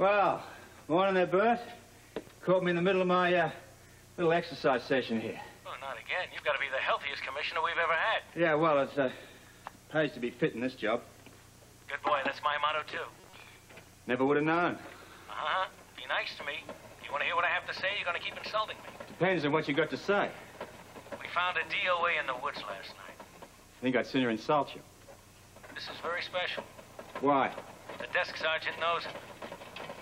Well, morning there, Bert. Caught me in the middle of my little exercise session here. Oh, not again. You've got to be the healthiest commissioner we've ever had. Yeah, well, it pays to be fit in this job. Good boy. That's my motto, too. Never would have known. Uh-huh. Be nice to me. You want to hear what I have to say? You're going to keep insulting me. Depends on what you got to say. We found a DOA in the woods last night. I think I'd sooner insult you. This is very special. Why? The desk sergeant knows it.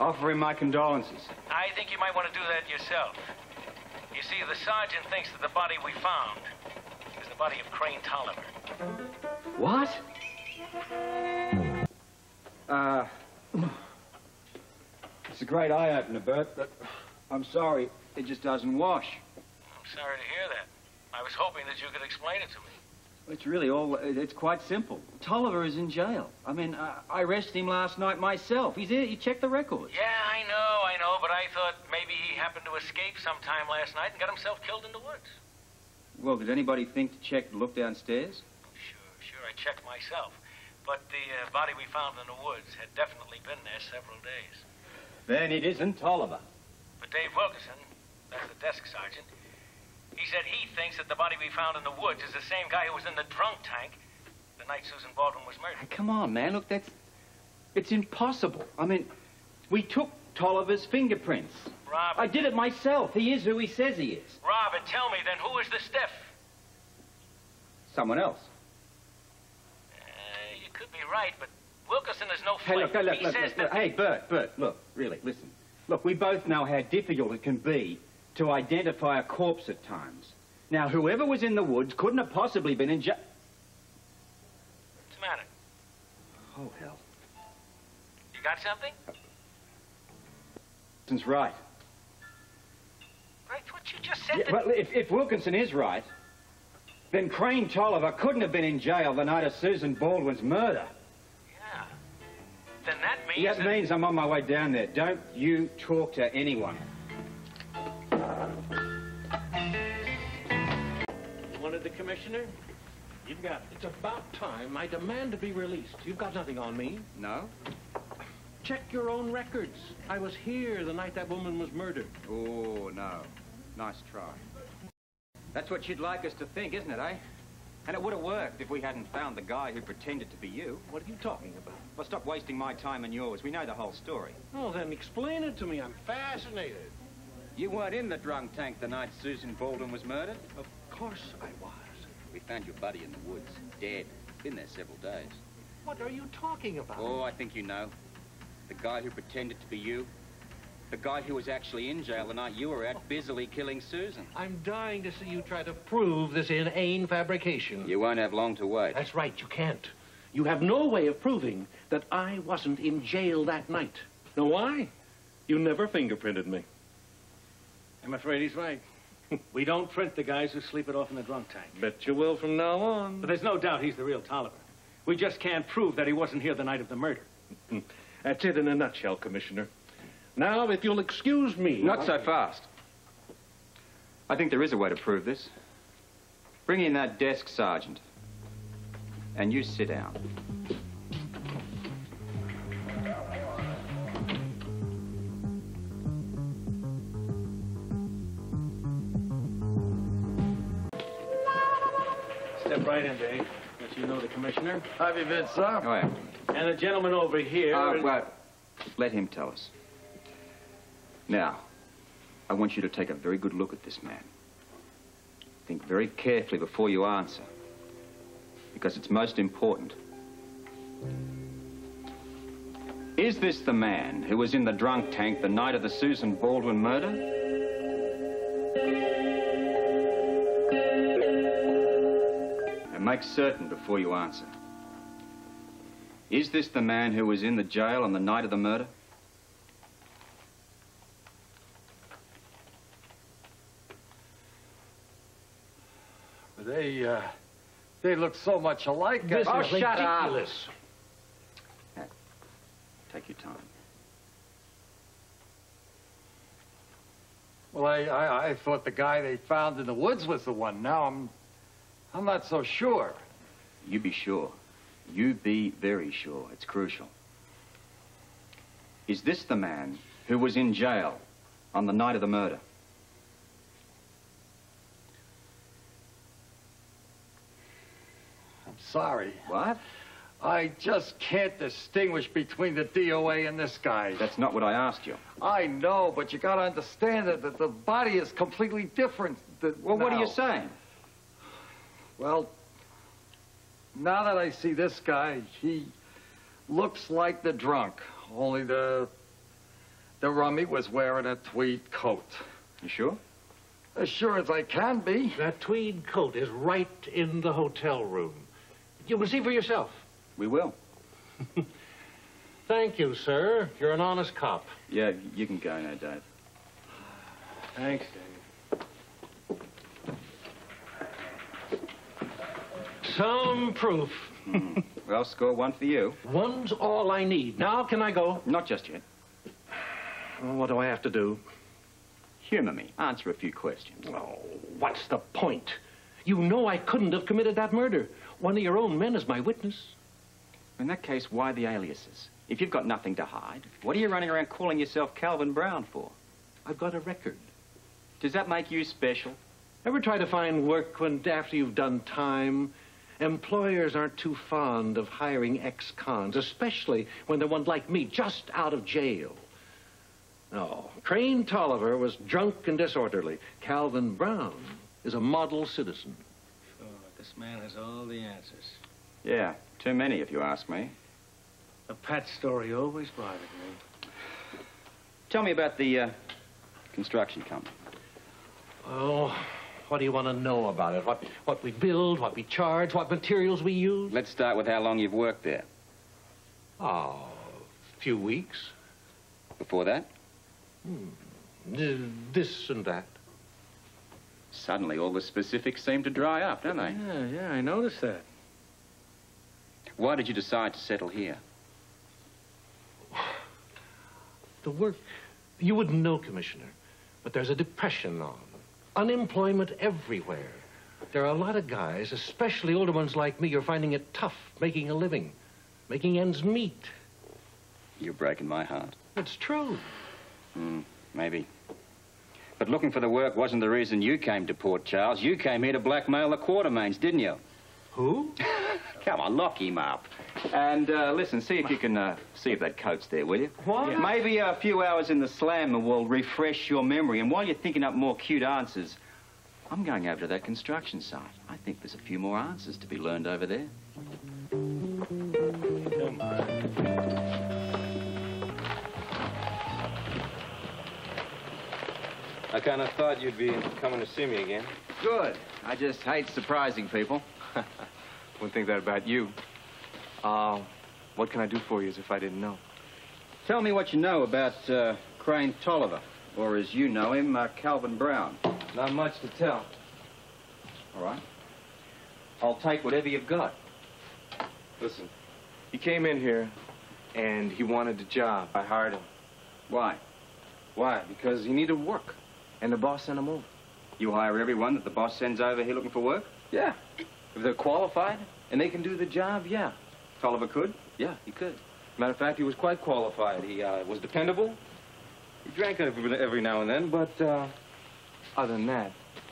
Offer him my condolences. I think you might want to do that yourself. You see, the sergeant thinks that the body we found is the body of Crane Tolliver. What? It's a great eye-opener, Bert, but I'm sorry, it just doesn't wash. I'm sorry to hear that. I was hoping that you could explain it to me. It's really it's quite simple. Tolliver is in jail. I mean, I arrested him last night myself. He's here, you check the records. Yeah, I know, but I thought maybe he happened to escape sometime last night and got himself killed in the woods. Well, did anybody think to check the look downstairs? Sure, I checked myself. But the body we found in the woods had definitely been there several days. Then it isn't Tolliver. But Dave Wilkerson, that's the desk sergeant, he said he thinks that the body we found in the woods is the same guy who was in the drunk tank the night Susan Baldwin was murdered. Hey, come on, man. Look, it's impossible. I mean, we took Tolliver's fingerprints. Robert. I did it myself. He is who he says he is. Robert, tell me then, who is the stiff? Someone else. You could be right, but Wilkerson is no Hey, flake. look. Hey, Bert, look, really, listen. Look, we both know how difficult it can be to identify a corpse at times. Now, whoever was in the woods couldn't have possibly been in jail. What's the matter? Oh, hell. You got something? Wilkinson's right. Right, what you just said. Yeah, well, if Wilkinson is right, then Crane Tolliver couldn't have been in jail the night of Susan Baldwin's murder. Yeah. Then that means... That means I'm on my way down there. Don't you talk to anyone. You wanted the commissioner? You've got it. It's about time. I demand to be released. You've got nothing on me. No? Check your own records. I was here the night that woman was murdered. Oh, no. Nice try. That's what you'd like us to think, isn't it, eh? And it would have worked if we hadn't found the guy who pretended to be you. What are you talking about? Well, stop wasting my time and yours. We know the whole story. Oh, then explain it to me. I'm fascinated. You weren't in the drunk tank the night Susan Baldwin was murdered? Of course I was. We found your buddy in the woods, dead. Been there several days. What are you talking about? Oh, I think you know. The guy who pretended to be you. The guy who was actually in jail the night you were out, busily killing Susan. I'm dying to see you try to prove this inane fabrication. You won't have long to wait. That's right, you can't. You have no way of proving that I wasn't in jail that night. Know why? You never fingerprinted me. I'm afraid he's right. We don't print the guys who sleep it off in the drunk tank. Bet you will from now on. But there's no doubt he's the real Tolliver. We just can't prove that he wasn't here the night of the murder. That's it in a nutshell, Commissioner. Now, if you'll excuse me... Not so fast. I think there is a way to prove this. Bring in that desk sergeant. And you sit down. Step right in, Dave. Let you know the commissioner. Have you been, sir? Oh, yeah. And the gentleman over here... Well, let him tell us. Now, I want you to take a very good look at this man. Think very carefully before you answer, because it's most important. Is this the man who was in the drunk tank the night of the Susan Baldwin murder? And make certain before you answer. Is this the man who was in the jail on the night of the murder? They look so much alike. This Oh, is shut up. ridiculous. Take your time. Well, I thought the guy they found in the woods was the one. Now I'm not so sure. You be sure. You be very sure. It's crucial. Is this the man who was in jail on the night of the murder? I'm sorry. What? I just can't distinguish between the DOA and this guy. That's not what I asked you. I know, but you gotta understand that the body is completely different. Well, what are you saying? Well, now that I see this guy, he looks like the drunk. Only the rummy was wearing a tweed coat. You sure? As sure as I can be. That tweed coat is right in the hotel room. You can see for yourself. We will. Thank you, sir. You're an honest cop. Yeah, you can go now, Dave. Thanks, Dave. Some proof. Well, score one for you. One's all I need. Now, can I go? Not just yet. Well, what do I have to do? Humor me. Answer a few questions. Oh, what's the point? You know I couldn't have committed that murder. One of your own men is my witness. In that case, why the aliases? If you've got nothing to hide, what are you running around calling yourself Calvin Brown for? I've got a record. Does that make you special? Ever try to find work when, after you've done time? Employers aren't too fond of hiring ex-cons, especially when they're one like me, just out of jail. No, Crane Tolliver was drunk and disorderly. Calvin Brown is a model citizen. Sure, this man has all the answers. Yeah, too many if you ask me. The Pat story always bothered me. Tell me about the construction company. Oh, what do you want to know about it? What we build, what we charge, what materials we use? Let's start with how long you've worked there. Oh, a few weeks. Before that? This and that. Suddenly, all the specifics seem to dry up, don't they? Yeah, I noticed that. Why did you decide to settle here? The work, you wouldn't know, Commissioner, but there's a depression on. Unemployment everywhere. There are a lot of guys, especially older ones like me, who are finding it tough making a living, making ends meet. You're breaking my heart. It's true. Maybe. But looking for the work wasn't the reason you came to Port Charles. You came here to blackmail the Quartermaines, didn't you? Who? Come on, lock him up. And, listen, see if you can, see if that coat's there, will you? What? Yeah. Maybe a few hours in the slammer will refresh your memory. And while you're thinking up more cute answers, I'm going over to that construction site. I think there's a few more answers to be learned over there. Come on. I kind of thought you'd be coming to see me again. Good. I just hate surprising people. Wouldn't think that about you. What can I do for you as if I didn't know? Tell me what you know about Crane Tolliver, or as you know him, Calvin Brown. Not much to tell. All right. I'll take whatever you've got. Listen, he came in here and he wanted a job. I hired him. Why? Why? Because he needed work. And the boss sent him over. You hire everyone that the boss sends over here looking for work? Yeah. If they're qualified and they can do the job, yeah. Tolliver could? Yeah, he could. Matter of fact, he was quite qualified. He was dependable. He drank every now and then, but other than that,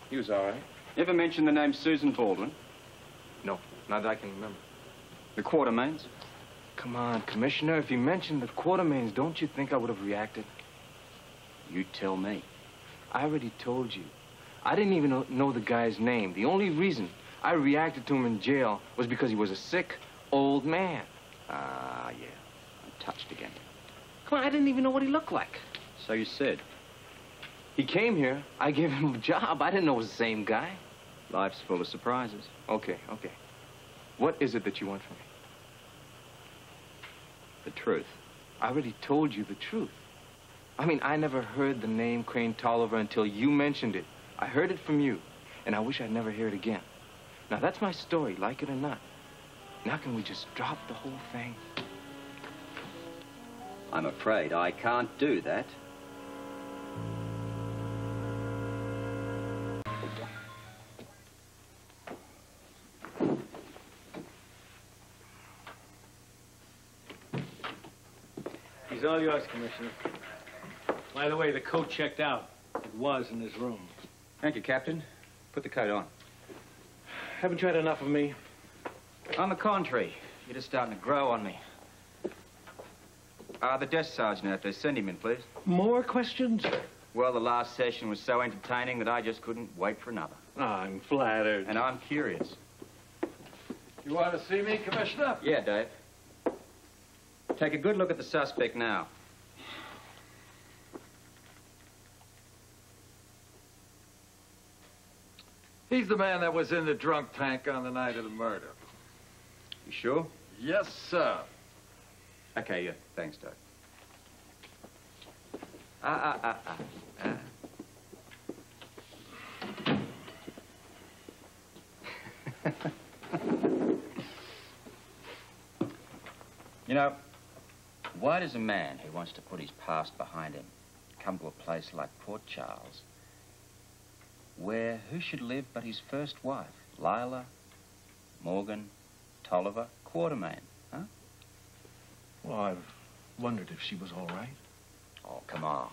he was all right. Ever mention the name Susan Baldwin? No, not that I can remember. The Quartermaines? Come on, Commissioner, if he mentioned the Quartermaines, don't you think I would have reacted? You tell me. I already told you. I didn't even know the guy's name. The only reason I reacted to him in jail was because he was a sick, old man. Ah, yeah. I'm touched again. Come on, I didn't even know what he looked like. So you said. He came here, I gave him a job. I didn't know it was the same guy. Life's full of surprises. Okay. What is it that you want from me? The truth. I already told you the truth. I mean, I never heard the name Crane Tolliver until you mentioned it. I heard it from you, and I wish I'd never hear it again. Now, that's my story, like it or not. Now, can we just drop the whole thing? I'm afraid I can't do that. He's all yours, Commissioner. By the way, the coat checked out. It was in his room. Thank you, Captain. Put the coat on. Haven't you had enough of me? On the contrary, you're just starting to grow on me. The desk sergeant out there, send him in, please. More questions? Well, the last session was so entertaining that I just couldn't wait for another. I'm flattered. And I'm curious. You want to see me, Commissioner? Yeah, Dave. Take a good look at the suspect now. He's the man that was in the drunk tank on the night of the murder. You sure? Yes, sir. Okay, yeah. Thanks, Dave. You know, why does a man who wants to put his past behind him come to a place like Port Charles, where who should live but his first wife, Lila, Morgan, Tolliver, Quartermaine, huh? Well, I've wondered if she was all right. Oh, come on.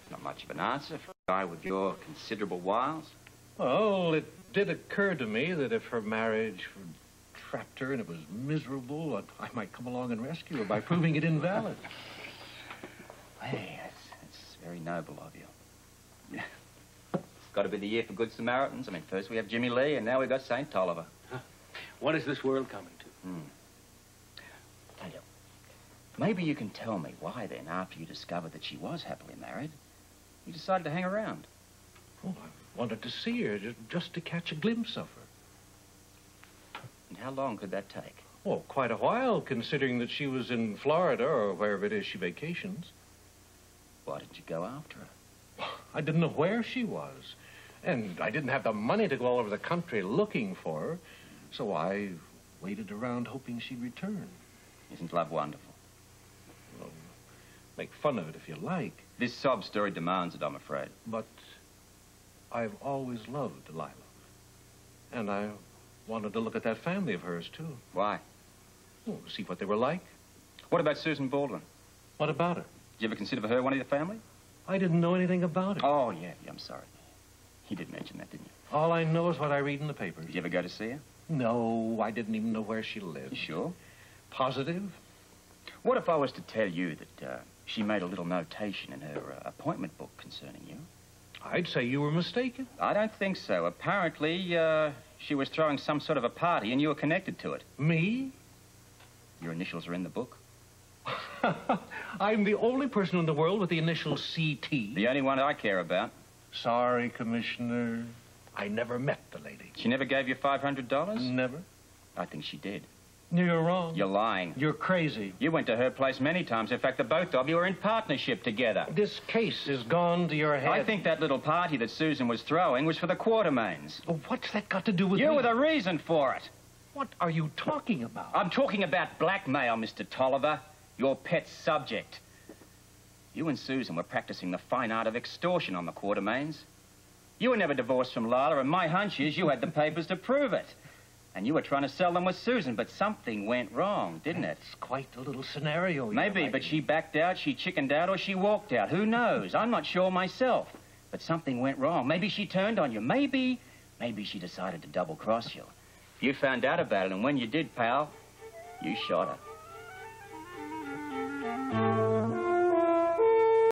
Not much of an answer for a guy with your considerable wiles. Well, it did occur to me that if her marriage trapped her and it was miserable, I might come along and rescue her by proving it invalid. Hey, that's very noble of you. It's got to be the year for Good Samaritans. I mean, first we have Jimmy Lee, and now we've got St. Tolliver. Huh. What is this world coming to? Tell you, maybe you can tell me why then, after you discovered that she was happily married, you decided to hang around. Oh, I wanted to see her, just to catch a glimpse of her. And how long could that take? Oh, quite a while, considering that she was in Florida or wherever it is she vacations. Why didn't you go after her? I didn't know where she was. And I didn't have the money to go all over the country looking for her. So I waited around hoping she'd return. Isn't love wonderful? Well, make fun of it if you like. This sob story demands it, I'm afraid. But I've always loved Delilah. And I wanted to look at that family of hers, too. Why? Oh, to see what they were like. What about Susan Baldwin? What about her? Did you ever consider her one of your family? I didn't know anything about her. Oh, yeah, I'm sorry. You did mention that, didn't you? All I know is what I read in the papers. Did you ever go to see her? No, I didn't even know where she lived. You sure? Positive? What if I was to tell you that she made a little notation in her appointment book concerning you? I'd say you were mistaken. I don't think so. Apparently, she was throwing some sort of a party and you were connected to it. Me? Your initials are in the book. I'm the only person in the world with the initial CT. The only one I care about. Sorry, Commissioner. I never met the lady. She never gave you $500? Never. I think she did. You're wrong. You're lying. You're crazy. You went to her place many times. In fact, the both of you were in partnership together. This case has gone to your head. I think that little party that Susan was throwing was for the Quartermaines. Oh, what's that got to do with You me? were the reason for it. What are you talking about? I'm talking about blackmail, Mr. Tolliver. Your pet subject. You and Susan were practicing the fine art of extortion on the Quartermaines. You were never divorced from Lila, and my hunch is you had the papers to prove it. And you were trying to sell them with Susan, but something went wrong, didn't it? It's quite a little scenario. Maybe, but she backed out, she chickened out, or she walked out. Who knows? I'm not sure myself. But something went wrong. Maybe she turned on you. Maybe she decided to double-cross you. You found out about it, and when you did, pal, you shot her.